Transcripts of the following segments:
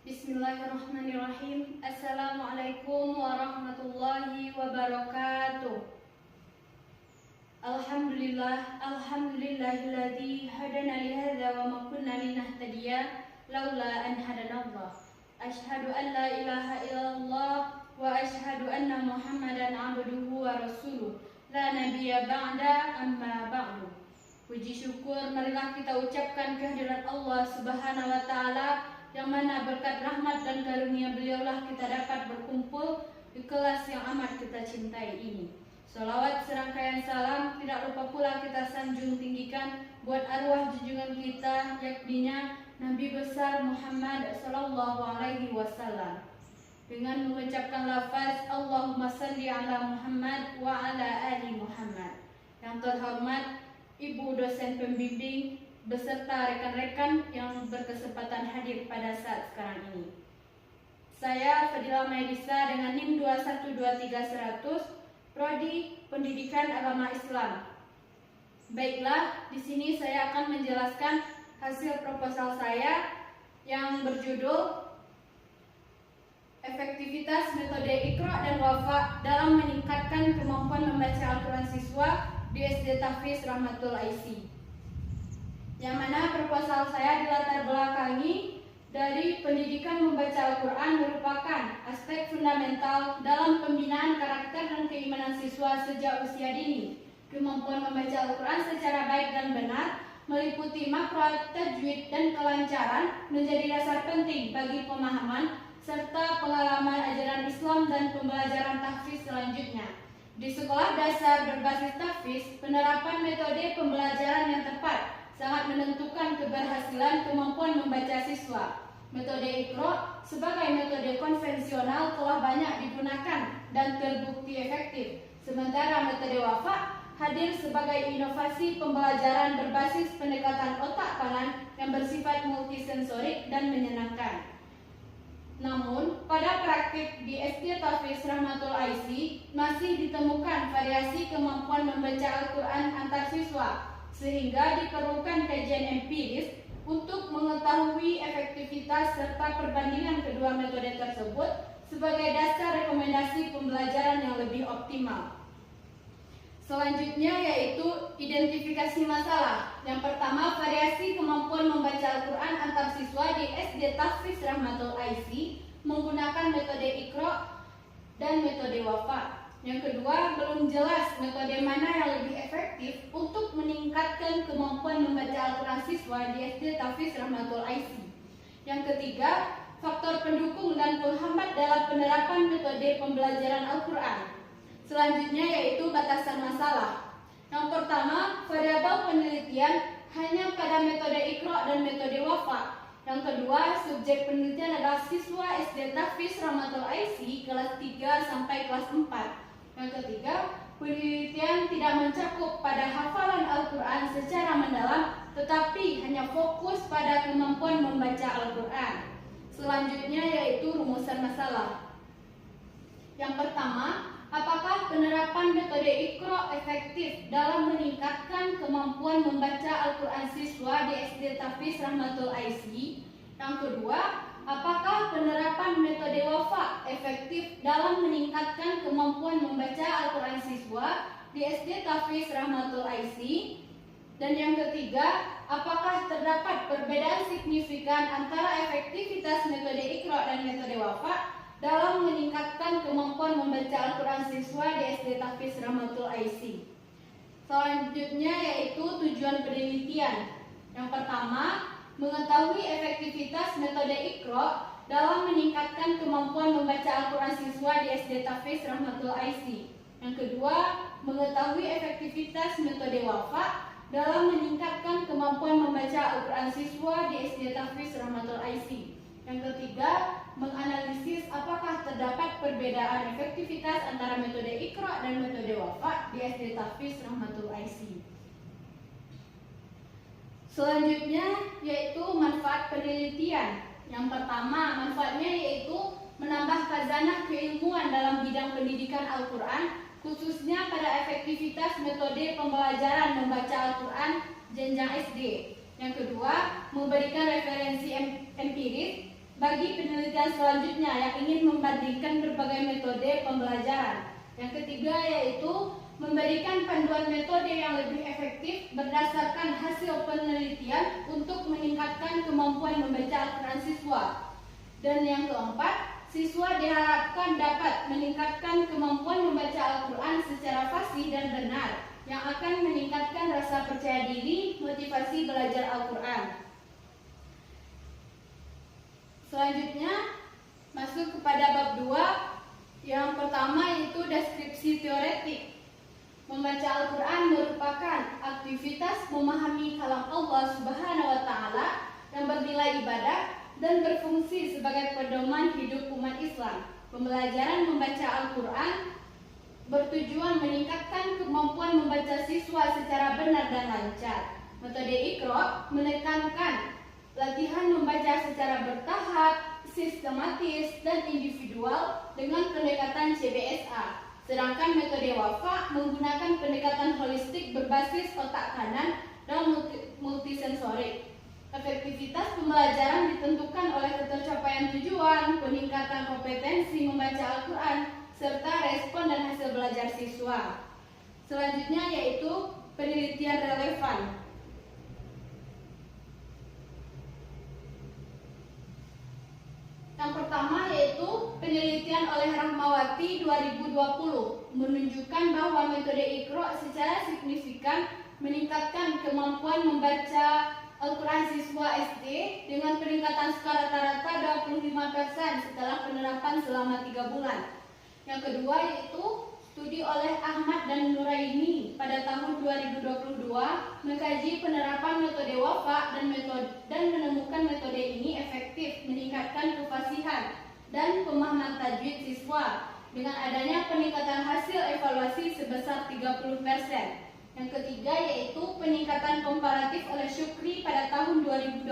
Bismillahirrahmanirrahim. Assalamualaikum warahmatullahi wabarakatuh. Alhamdulillahilladzi hadana li hadza wa ma kunna linahtadiya laula an hadanallah. Asyhadu an la ilaha illallah wa asyhadu anna Muhammadan abduhu wa rasuluh. La nabiyya ba'da amma ba'du. Puji syukur marilah kita ucapkan kehadirat Allah Subhanahu wa taala, yang mana berkat rahmat dan karunia beliaulah kita dapat berkumpul di kelas yang amat kita cintai ini. Salawat serangkaian salam tidak lupa pula kita sanjung tinggikan buat arwah junjungan kita, yakninya Nabi besar Muhammad sallallahu alaihi wasallam. Dengan mengucapkan lafaz Allahumma salli ala Muhammad wa ala ali Muhammad. Yang terhormat Ibu dosen pembimbing beserta rekan-rekan yang berkesempatan hadir pada saat sekarang ini. Saya Fadilah Maedisa dengan NIM 2123100, Prodi Pendidikan Agama Islam. Baiklah, di sini saya akan menjelaskan hasil proposal saya yang berjudul Efektivitas Metode Iqra dan Wafa dalam meningkatkan kemampuan membaca Al-Quran siswa di SD Tahfiz Rahmatul Aisy. Yang mana proposal saya dilatar belakangi dari pendidikan membaca Al-Quran merupakan aspek fundamental dalam pembinaan karakter dan keimanan siswa sejak usia dini. Kemampuan membaca Al-Quran secara baik dan benar, meliputi makhraj, tajwid, dan kelancaran menjadi dasar penting bagi pemahaman serta pengalaman ajaran Islam dan pembelajaran tahfiz selanjutnya. Di sekolah dasar berbasis tahfiz, penerapan metode pembelajaran yang tepat sangat menentukan keberhasilan kemampuan membaca siswa. Metode Iqra sebagai metode konvensional telah banyak digunakan dan terbukti efektif. Sementara metode Wafa hadir sebagai inovasi pembelajaran berbasis pendekatan otak kanan yang bersifat multisensorik dan menyenangkan. Namun, pada praktik di SD Tahfiz Rahmatul Aisy masih ditemukan variasi kemampuan membaca Al-Quran antar siswa, sehingga diperlukan kajian empiris untuk mengetahui efektivitas serta perbandingan kedua metode tersebut sebagai dasar rekomendasi pembelajaran yang lebih optimal. Selanjutnya yaitu identifikasi masalah. Yang pertama, variasi kemampuan membaca Al-Quran antar siswa di SD Tahfiz Rahmatul Aisy menggunakan metode Iqra dan metode Wafa. Yang kedua, belum jelas metode mana yang lebih efektif untuk meningkatkan kemampuan membaca Al-Quran siswa di SD Tahfiz Rahmatul Aisy. Yang ketiga, faktor pendukung dan penghambat dalam penerapan metode pembelajaran Al-Quran. Selanjutnya yaitu batasan masalah. Yang pertama, variabel penelitian hanya pada metode Iqra dan metode Wafa. Yang kedua, subjek penelitian adalah siswa SD Tahfiz Rahmatul Aisy kelas 3 sampai kelas 4. Yang ketiga, penelitian tidak mencakup pada hafalan Al-Quran secara mendalam, tetapi hanya fokus pada kemampuan membaca Al-Quran. Selanjutnya yaitu rumusan masalah. Yang pertama, apakah penerapan metode Iqra efektif dalam meningkatkan kemampuan membaca Al-Quran siswa di SD Tahfiz Rahmatul Aisy? Yang kedua, apakah penerapan metode Wafa efektif dalam meningkatkan kemampuan membaca Al-Quran siswa di SD Tahfiz Rahmatul Aisy? Dan yang ketiga, apakah terdapat perbedaan signifikan antara efektivitas metode Iqra dan metode Wafa dalam meningkatkan kemampuan membaca Al-Quran siswa di SD Tahfiz Rahmatul Aisy? Selanjutnya yaitu tujuan penelitian. Yang pertama, mengetahui efektivitas metode Iqra dalam meningkatkan kemampuan membaca Al-Quran siswa di SD Tahfiz Rahmatul Aisy. Yang kedua, mengetahui efektivitas metode Wafa dalam meningkatkan kemampuan membaca Al-Quran siswa di SD Tahfiz Rahmatul Aisy. Yang ketiga, menganalisis apakah terdapat perbedaan efektivitas antara metode Iqra dan metode Wafa di SD Tahfiz Rahmatul Aisy. Selanjutnya yaitu manfaat penelitian. Yang pertama, manfaatnya yaitu menambah khazanah keilmuan dalam bidang pendidikan Al-Quran, khususnya pada efektivitas metode pembelajaran membaca Al-Quran jenjang SD. Yang kedua, memberikan referensi empiris bagi penelitian selanjutnya yang ingin membandingkan berbagai metode pembelajaran. Yang ketiga yaitu memberikan panduan metode yang lebih efektif berdasarkan hasil penelitian untuk meningkatkan kemampuan membaca Al-Quran siswa. Dan yang keempat, siswa diharapkan dapat meningkatkan kemampuan membaca Al-Quran secara fasih dan benar, yang akan meningkatkan rasa percaya diri, motivasi belajar Al-Quran. Selanjutnya, masuk kepada bab 2. Yang pertama yaitu deskripsi teoretik. Membaca Al-Quran merupakan aktivitas memahami kalam Allah Subhanahu wa Ta'ala yang bernilai ibadah dan berfungsi sebagai pedoman hidup umat Islam. Pembelajaran membaca Al-Quran bertujuan meningkatkan kemampuan membaca siswa secara benar dan lancar. Metode Iqra menekankan latihan membaca secara bertahap, sistematis, dan individual dengan pendekatan CBSA. Sedangkan metode Wafa menggunakan pendekatan holistik berbasis otak kanan dan multisensorik. Efektivitas pembelajaran ditentukan oleh ketercapaian tujuan, peningkatan kompetensi membaca Al-Quran, serta respon dan hasil belajar siswa. Selanjutnya yaitu penelitian relevan. Yang pertama yaitu penelitian oleh Rahmawati 2020 menunjukkan bahwa metode Iqra secara signifikan meningkatkan kemampuan membaca Al-Quran siswa SD dengan peningkatan skala rata-rata 25% setelah penerapan selama 3 bulan. Yang kedua yaitu studi oleh Ahmad dan Nuraini pada tahun 2022 mengkaji penerapan metode Wafa dan menemukan metode ini efektif meningkatkan kefasihan dan pemahaman tajwid siswa dengan adanya peningkatan hasil evaluasi sebesar 30%. Yang ketiga yaitu peningkatan komparatif oleh Syukri pada tahun 2021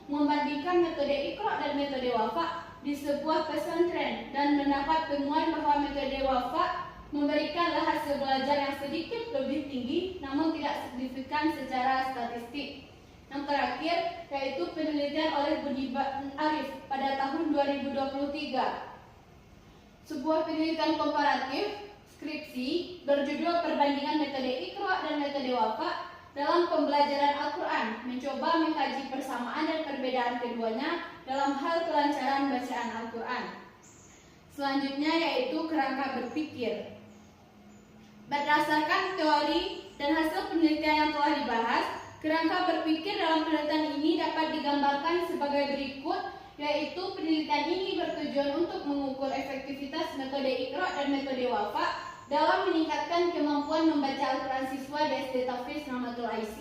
membandingkan metode Iqra dan metode Wafa di sebuah pesantren dan mendapat temuan bahwa metode Wafa memberikanlah hasil belajar yang sedikit lebih tinggi namun tidak signifikan secara statistik. Yang terakhir yaitu penelitian oleh Budi Arif pada tahun 2023. Sebuah penelitian komparatif skripsi berjudul Perbandingan Metode Iqra dan Metode Wafa dalam pembelajaran Al-Quran, mencoba mengkaji persamaan dan perbedaan keduanya dalam hal kelancaran bacaan Al-Quran. Selanjutnya yaitu kerangka berpikir. Berdasarkan teori dan hasil penelitian yang telah dibahas, kerangka berpikir dalam penelitian ini dapat digambarkan sebagai berikut, yaitu penelitian ini bertujuan untuk mengukur efektivitas metode Iqra dan metode Wafa dalam meningkatkan kemampuan membaca Al-Quran siswa di SD Tahfiz Rahmatul IC.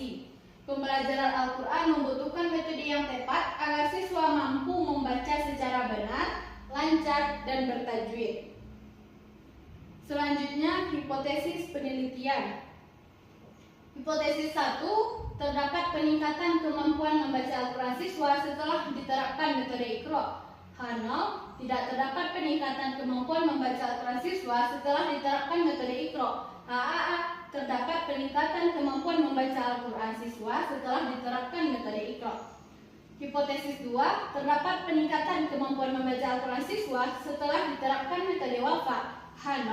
Pembelajaran Al-Quran membutuhkan metode yang tepat agar siswa mampu membaca secara benar, lancar, dan bertajwid. Selanjutnya, hipotesis penelitian. Hipotesis 1, terdapat peningkatan kemampuan membaca Al-Quran siswa setelah diterapkan metode Iqra. H0, tidak terdapat peningkatan kemampuan membaca Al-Quran siswa setelah diterapkan metode Iqra. HAA, terdapat peningkatan kemampuan membaca Al-Quran siswa setelah diterapkan metode Iqra. Hipotesis 2, terdapat peningkatan kemampuan membaca Al-Quran siswa setelah diterapkan metode Wafa. H0,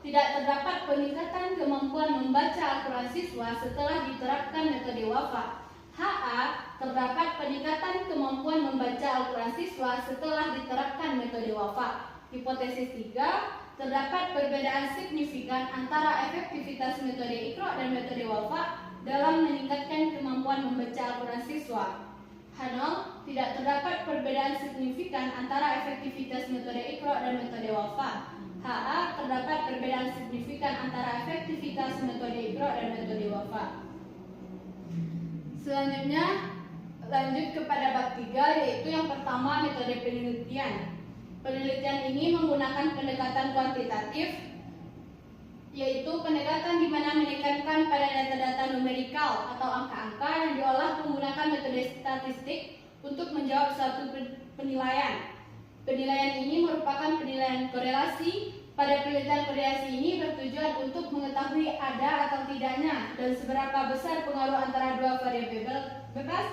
tidak terdapat peningkatan kemampuan membaca Al-Quran siswa setelah diterapkan metode Wafa. HA, terdapat peningkatan kemampuan membaca Al-Quran siswa setelah diterapkan metode Wafa. Hipotesis 3, terdapat perbedaan signifikan antara efektivitas metode Iqra dan metode Wafa dalam meningkatkan kemampuan membaca Al-Quran siswa. H0, tidak terdapat perbedaan signifikan antara efektivitas metode Iqra dan metode Wafa. HA, terdapat perbedaan signifikan antara efektivitas metode Iqra dan metode Wafa. Selanjutnya lanjut kepada bab 3, yaitu yang pertama metode penelitian. Penelitian ini menggunakan pendekatan kuantitatif, yaitu pendekatan di mana menekankan pada data-data numerikal atau angka-angka yang diolah menggunakan metode statistik untuk menjawab suatu penilaian. Penilaian ini merupakan penilaian korelasi. Pada penelitian korelasi ini bertujuan untuk mengetahui ada atau tidaknya dan seberapa besar pengaruh antara dua variabel bebas,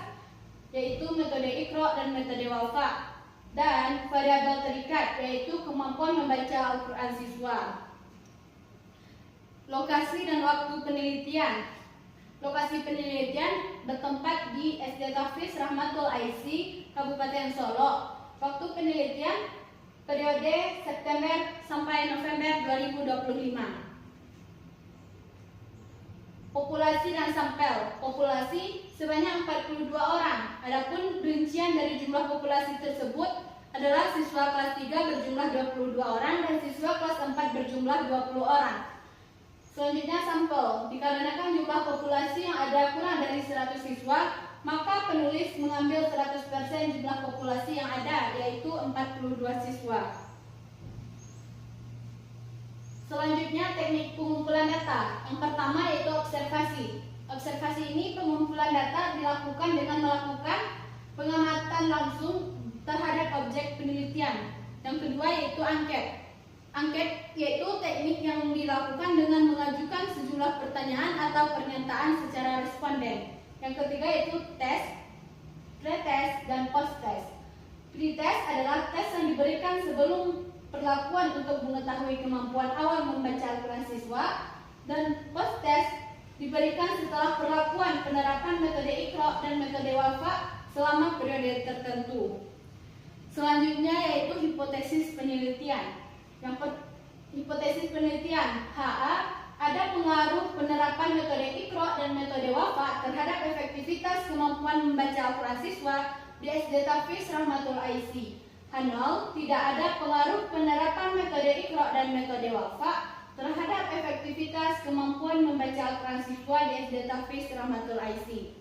yaitu metode Iqra dan metode Wafa. dan variabel terikat, yaitu kemampuan membaca Al-Quran siswa. Lokasi dan waktu penelitian. Lokasi penelitian bertempat di SD Tahfiz Rahmatul Aisy, Kabupaten Solo. Waktu penelitian periode September sampai November 2025. Populasi dan sampel. Populasi sebanyak 42 orang. Adapun rincian dari jumlah populasi tersebut adalah siswa kelas 3 berjumlah 22 orang dan siswa kelas 4 berjumlah 20 orang. Selanjutnya sampel. Dikarenakan jumlah populasi yang ada kurang dari 100 siswa, maka penulis mengambil 100% jumlah populasi yang ada, yaitu 42 siswa. Selanjutnya teknik pengumpulan data. Yang pertama yaitu observasi. Observasi ini pengumpulan data dilakukan dengan melakukan pengamatan langsung terhadap objek penelitian. Yang kedua yaitu angket. Angket yaitu teknik yang dilakukan dengan mengajukan sejumlah pertanyaan atau pernyataan secara responden. Yang ketiga yaitu tes, pretest, dan post-test. Pretest adalah tes yang diberikan sebelum perlakuan untuk mengetahui kemampuan awal membaca Al-Quran siswa, dan post-test diberikan setelah perlakuan penerapan metode Iqra dan metode Wafa selama periode tertentu. Selanjutnya yaitu hipotesis penelitian. Hipotesis penelitian HA, ada pengaruh penerapan metode Iqra dan metode Wafa terhadap efektivitas kemampuan membaca Al-Quran siswa di SD Tahfiz Rahmatul Aisy. H0, tidak ada pengaruh penerapan metode Iqra dan metode Wafa terhadap efektivitas kemampuan membaca Al-Quran siswa di SD Tahfiz Rahmatul Aisy.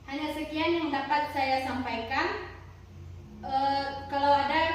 Hanya sekian yang dapat saya sampaikan. Kalau ada